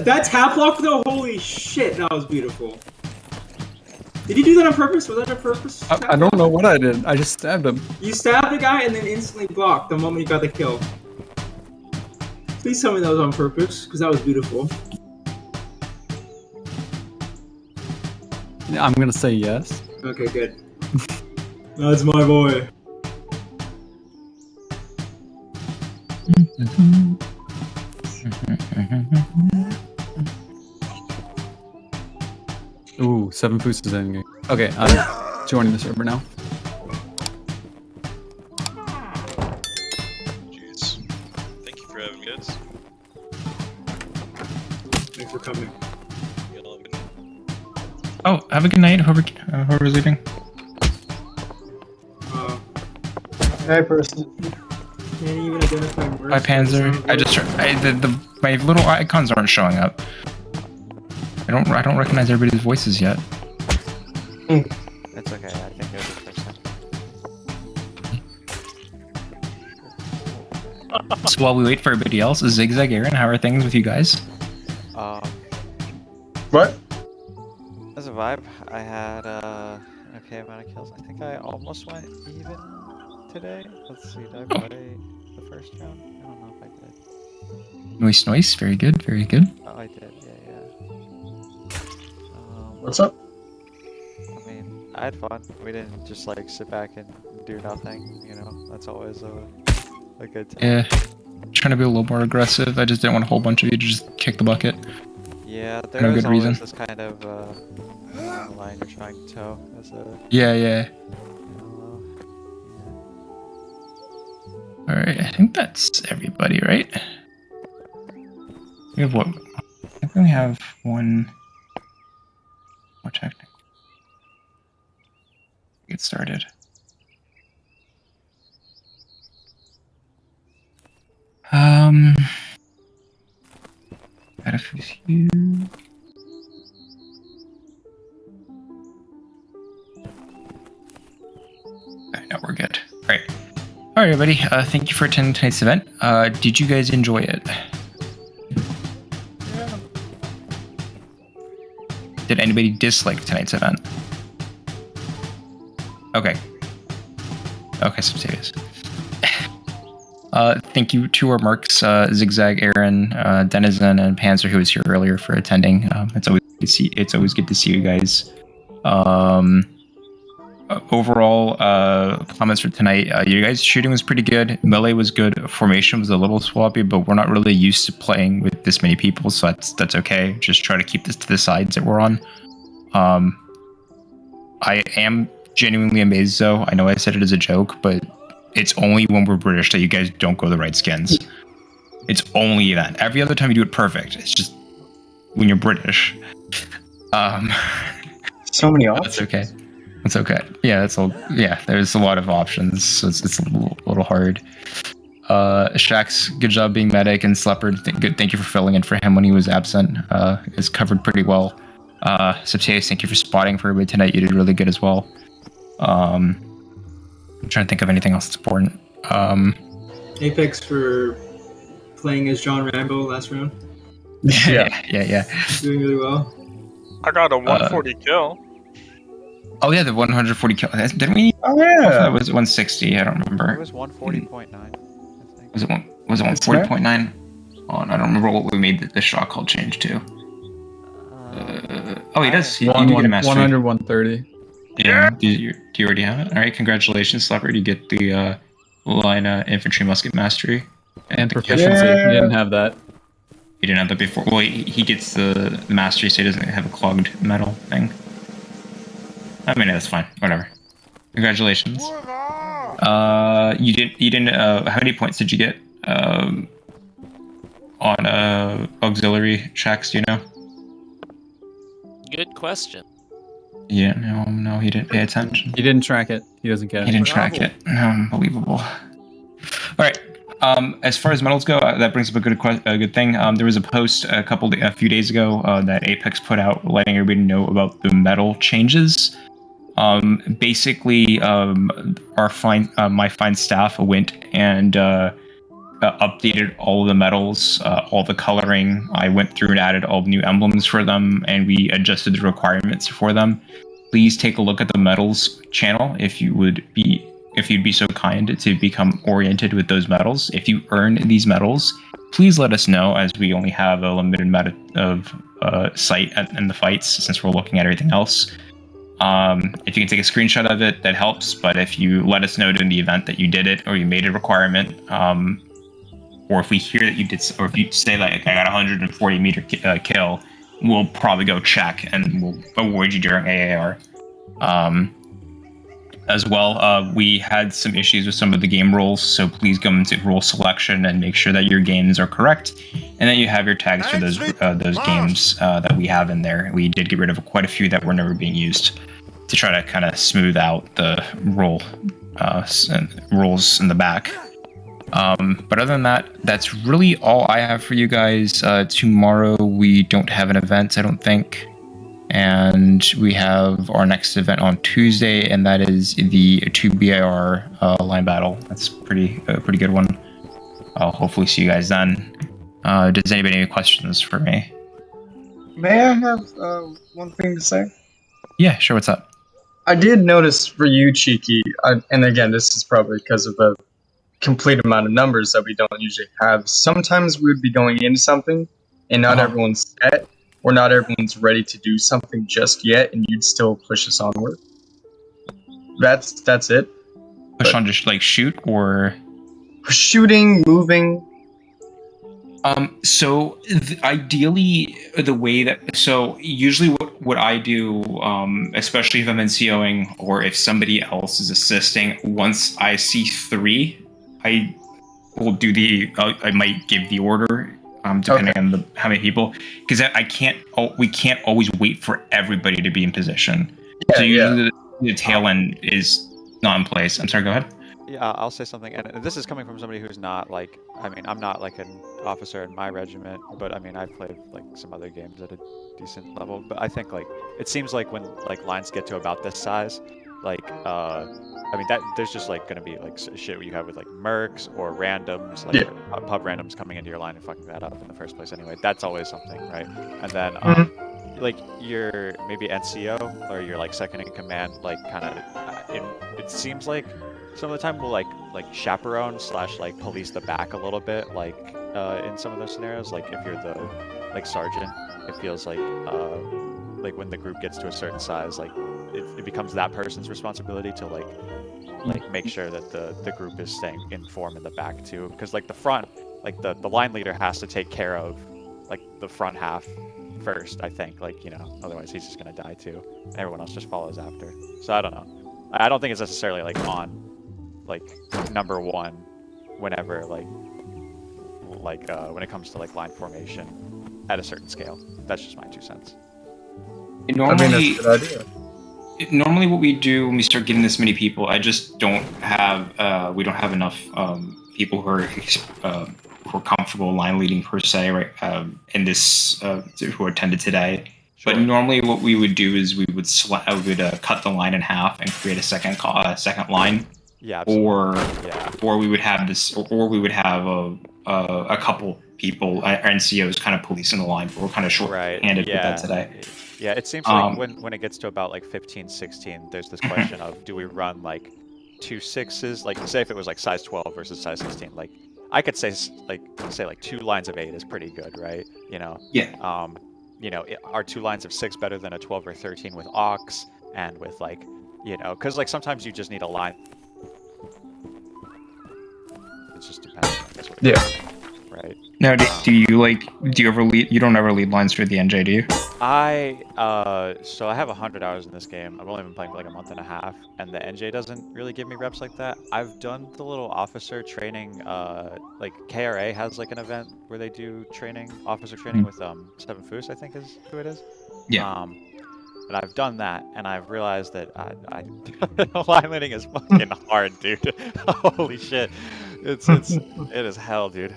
That tap lock though, holy shit, that was beautiful. Did you do that on purpose? Was that on purpose? I don't know what I did. I just stabbed him. You stabbed the guy and then instantly blocked the moment you got the kill. Please tell me that was on purpose, because that was beautiful. I'm gonna say yes. Okay, good. That's my boy. Ooh, 7 boosts is ending. Okay, I'm joining the server now. Jeez. Thank you for having me, guys. Thanks for coming. Oh, have a good night, whoever's leaving. Hi, person. Can't even identify words. Bye, Panzer. My little icons aren't showing up. I don't recognize everybody's voices yet. It's okay, I think there's a person. So while we wait for everybody else, Zigzag Aaron, how are things with you guys? What? As a vibe, I had an okay amount of kills. I think I almost went even today. Let's see, did I play the first round? I don't know if I did. Nice. Very good, very good. Oh, I did, yeah. What's up? I mean, I had fun. We didn't just like sit back and do nothing, you know? That's always a good time. Yeah, trying to be a little more aggressive. I just didn't want a whole bunch of you to just kick the bucket. Yeah, No there is good always reason. this kind of line you're trying to toe as a... Yeah. Alright, I think that's everybody, right? We have what? I think we have one more technical. Get started. Got a few. Alright, now we're good. Alright. Alright, everybody. Thank you for attending tonight's event. Did you guys enjoy it? Yeah. Did anybody dislike tonight's event? Okay. Okay, some serious. Thank you to our marks, Zigzag, Aaron, Denizen, and Panzer, who was here earlier, for attending. It's always good to see you guys. Overall, comments for tonight. You guys' shooting was pretty good. Melee was good. Formation was a little swappy, but we're not really used to playing with this many people, so that's okay. Just try to keep this to the sides that we're on. I am genuinely amazed, though. I know I said it as a joke, but it's only when we're British that you guys don't go the right skins. It's only that. Every other time you do it perfect. It's just when you're British. So many options. That's okay. That's okay. Yeah, that's all. Yeah, there's a lot of options, so it's a little hard. Shax, good job being medic, and Sleppard, thank you for filling in for him when he was absent. It's covered pretty well. Septius, thank you for spotting for everybody tonight. You did really good as well. I'm trying to think of anything else that's important. Apex for playing as John Rambo last round. Yeah. Doing really well. I got a 140 kill. Oh yeah, the 140 kill. Didn't we? Oh yeah. It was 160. I don't remember. It was 140.9, I think. Was it 140.9? Oh, I don't remember what we made the shot call change to. Oh, he does. You do get a mastery. 100, 130. Yeah. Do you already have it? All right. Congratulations, Sleppard. You get the line infantry musket mastery. And proficiency. Yeah. You didn't have that. He didn't have that before. Well, he gets the mastery, so he doesn't have a clogged metal thing. I mean, that's fine. Whatever. Congratulations. You didn't. How many points did you get on auxiliary checks? Do you know? Good question. Yeah. No. He didn't pay attention. He didn't track it. He doesn't care. He didn't track it. Unbelievable. All right. As far as medals go, that brings up a good thing. There was a post a few days ago that Apex put out, letting everybody know about the medal changes. Basically, my fine staff went and updated all of the medals, all the coloring. I went through and added all the new emblems for them, and we adjusted the requirements for them. Please take a look at the medals channel if you'd be so kind to become oriented with those medals. If you earn these medals, please let us know, as we only have a limited amount of sight in the fights since we're looking at everything else. If you can take a screenshot of it, that helps. But if you let us know during the event that you did it or you made a requirement, or if we hear that you did, or if you say like I got a 140 meter kill, we'll probably go check and we'll award you during AAR. As well, we had some issues with some of the game rules, so please go into rule selection and make sure that your games are correct, and that you have your tags for those games that we have in there. We did get rid of quite a few that were never being used to try to kind of smooth out the rules in the back. But other than that, that's really all I have for you guys. Tomorrow we don't have an event, I don't think. And we have our next event on Tuesday, and that is the 2BIR line battle. That's a pretty good one. I'll hopefully see you guys then. Does anybody have any questions for me? May I have one thing to say? Yeah, sure. What's up? I did notice for you, Cheeky, and again, this is probably because of the complete amount of numbers that we don't usually have. Sometimes we would be going into something, and not everyone's set, or not everyone's ready to do something just yet, and you'd still push us onward. That's it. Push on, just like shoot or shooting, moving. So ideally, the way that usually what I do, especially if I'm NCOing or if somebody else is assisting, once I see 3, I will do I might give the order. Depending on how many people, because we can't always wait for everybody to be in position. Yeah, so usually the tail end is not in place. I'm sorry, go ahead. Yeah, I'll say something, and this is coming from somebody who's not like, I mean, I'm not like an officer in my regiment, but I mean, I've played like some other games at a decent level. But I think like it seems like when like lines get to about this size, like I mean, that there's just like gonna be like shit you have with like mercs or randoms, like pub randoms coming into your line and fucking that up in the first place. Anyway, that's always something, right? And then like your maybe NCO or your like second in command, like kind of it seems like some of the time we'll like chaperone / like police the back a little bit, like in some of those scenarios. Like if you're the like sergeant, it feels like when the group gets to a certain size, like it becomes that person's responsibility to like make sure that the group is staying in form in the back too, because like the front, like the line leader has to take care of like the front half first, I think, like, you know, otherwise he's just gonna die too, and everyone else just follows after. So I don't know, I don't think it's necessarily like on like number 1 whenever like when it comes to like line formation at a certain scale. That's just my 2 cents. Normally, I mean, that's a good idea. Normally what we do when we start getting this many people, I just don't have we don't have enough people who are comfortable line leading per se, right, in this who attended today. Sure. But normally what we would do is we would cut the line in half and create a second line. Yeah, or we would have this, or we would have a couple people, NCOs, kind of policing the line. But we're kind of short-handed with that today. Yeah, it seems like when it gets to about like 15, 16, there's this question of, do we run like 2 6s? Like, say if it was like size 12 versus size 16, like I could say like 2 lines of 8 is pretty good, right? You know. Yeah. You know, are 2 lines of 6 better than a 12 or 13 with aux and with like, you know, because like sometimes you just need a line. It just depends. Yeah. Right. Now, do you ever lead? You don't ever lead lines for the NJ, do you? So I have 100 hours in this game. I've only been playing for like a month and a half, and the NJ doesn't really give me reps like that. I've done the little officer training. Like KRA has like an event where they do training, officer training with 7 Foos, I think is who it is. Yeah. But I've done that, and I've realized that line leading is fucking hard, dude. Holy shit, it is hell, dude.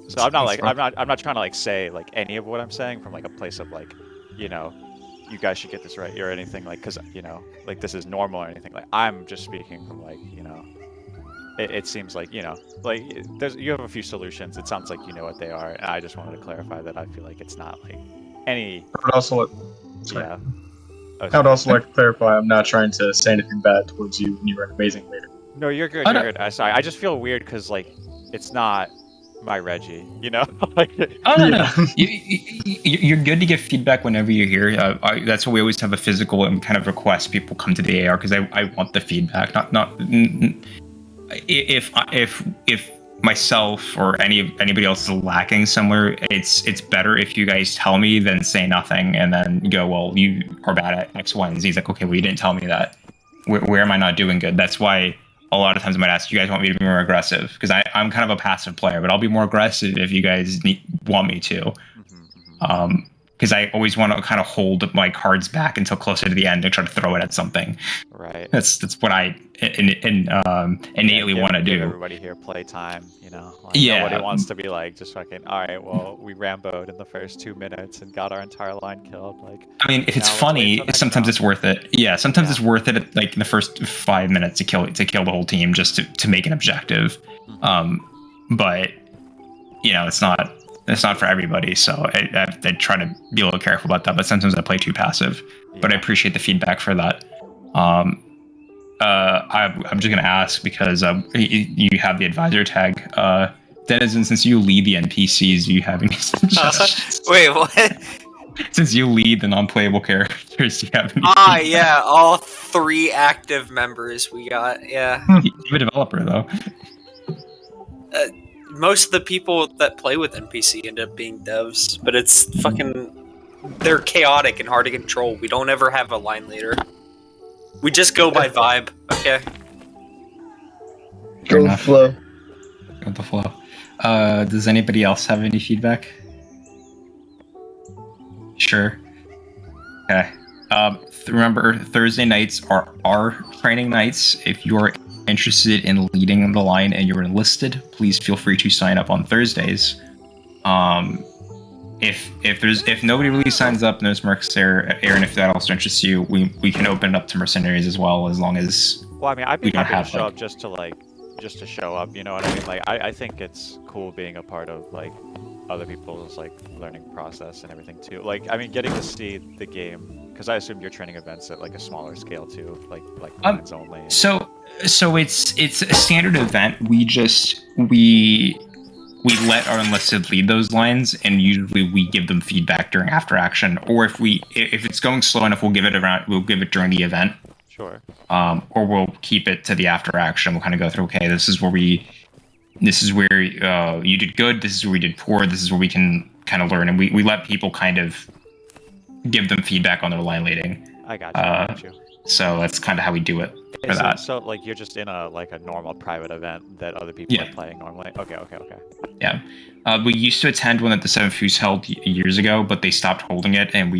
So I'm not trying to like say like any of what I'm saying from like a place of like, you know, you guys should get this right or anything, like, because, you know, like this is normal or anything. Like I'm just speaking from like, you know, it seems like, you know, like you have a few solutions. It sounds like you know what they are. And I just wanted to clarify that I feel like it's not like any. I would also sorry. Yeah. I would also like to clarify, I'm not trying to say anything bad towards you when you were an amazing leader. No, you're good. You're good. Sorry, I just feel weird because like it's not my Reggie, you know. Like, Oh no, you're good to give feedback whenever you're here. That's why we always have a physical and kind of request people come to the AR because I want the feedback. If myself or anybody else is lacking somewhere, it's better if you guys tell me than say nothing and then go, well, you are bad at X, Y, and Z. It's like, okay, well, you didn't tell me that. Where am I not doing good? That's why a lot of times I might ask, you guys want me to be more aggressive? Because I'm kind of a passive player, but I'll be more aggressive if you guys want me to. Because I always want to kind of hold my cards back until closer to the end and try to throw it at something. right. That's what I innately want to Give do. everybody here playtime, you know. Like, Yeah. Nobody wants to be like just fucking. All right, well, we Rambo'd in the first 2 minutes and got our entire line killed. Like, I mean, if it's now let's wait funny, till next sometimes round. it's worth it. Yeah, sometimes Yeah. it's worth it. Like in the first 5 minutes to kill the whole team just to make an objective. But you know, it's not for everybody. So I try to be a little careful about that. But sometimes I play too passive. But I Yeah. appreciate the feedback for that. I'm just gonna ask because you have the advisor tag. Denizen, since you lead the NPCs, do you have any suggestions? Wait, what? Since you lead the non-playable characters, do you have any? Ah, yeah, all 3 active members we got. Yeah, You're a developer though. most of the people that play with NPC end up being devs, but it's fucking. They're chaotic and hard to control. We don't ever have a line leader. We just go by vibe. Okay. Fair Go enough. flow. Go with the flow. Does anybody else have any feedback? Sure. Okay. Remember, Thursday nights are our training nights. If you're interested in leading the line and you're enlisted, please feel free to sign up on Thursdays. If nobody really signs up, no mercs there, Aaron, if that also interests you, we can open it up to mercenaries as well, as long as Well, I mean, I'd we be don't happy to have, show like- up just to show up. You know what I mean? Like, I think it's cool being a part of like other people's like learning process and everything too. Like, I mean, getting to see the game, because I assume you're training events at like a smaller scale too, like lines only. So it's a standard event. We let our enlisted lead those lines, and usually we give them feedback during after action. Or if it's going slow enough, we'll give it during the event. Sure. Or we'll keep it to the after action. We'll kind of go through. Okay, this is where you did good. This is where we did poor. This is where we can kind of learn, and we let people kind of give them feedback on their line leading. I got you. I got you. So that's kind of how we do it for So, that. so like you're just in a normal private event that other people Yeah. are playing normally. Okay. Yeah. We used to attend one that the Seven Foos held years ago, but they stopped holding it, and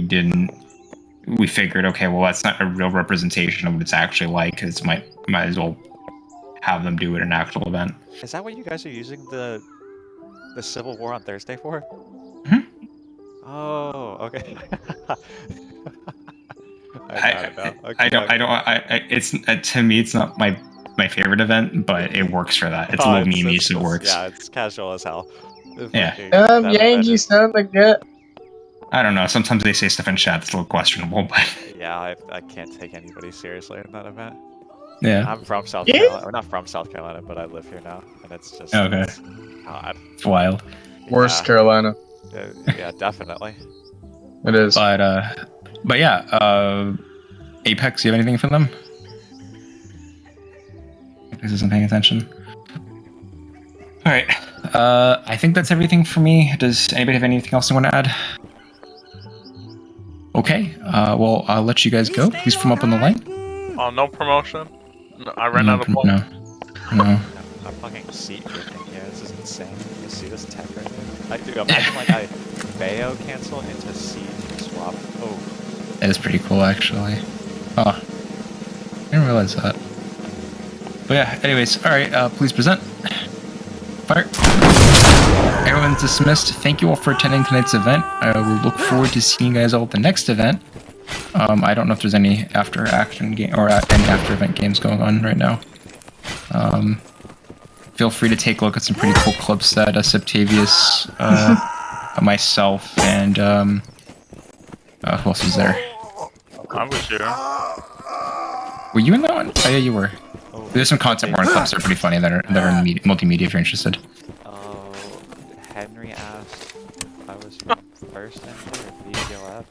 we figured, okay, well, that's not a real representation of what it's actually like, because might as well have them do it in an actual event. Is that what you guys are using the Civil War on Thursday for? Mhm. Oh, okay. It's to me, it's not my favorite event, but it works for that. It's a little memey, so it works. Yeah, it's casual as hell. Yeah. Yankee sound like that. I don't know. Sometimes they say stuff in chat that's a little questionable, but Yeah, I can't take anybody seriously in that event. yeah, I'm from South Yeah? Carolina, or not from South Carolina, but I live here now, and it's just Okay. God. it's wild. Worst Yeah, Carolina. yeah, definitely. It is. But yeah, Apex, you have anything for them? Apex isn't paying attention. All right. I think that's everything for me. Does anybody have anything else they want to add? Okay. Well, I'll let you guys go. Please form up on the line. Oh, no promotion? No, I ran out of balls. No. I'm fucking seat drifting here. This is insane. You see this tech right here? I do. Imagine like I Bayo cancel into seat swap. Oh, That is pretty cool, actually. Oh, I didn't realize that. But yeah, anyways, alright, please present. Fire. Everyone's dismissed. Thank you all for attending tonight's event. I will look forward to seeing you guys all at the next event. I don't know if there's any after action game or any after event games going on right now. feel free to take a look at some pretty cool clips that Septavius, myself, and who else was there? I was here. Were you in that one? Oh yeah, you were. Oh, There's some content warning clips that are pretty funny that are in the multimedia if you're interested. Oh, Henry asked if I was from first entry or BGLF.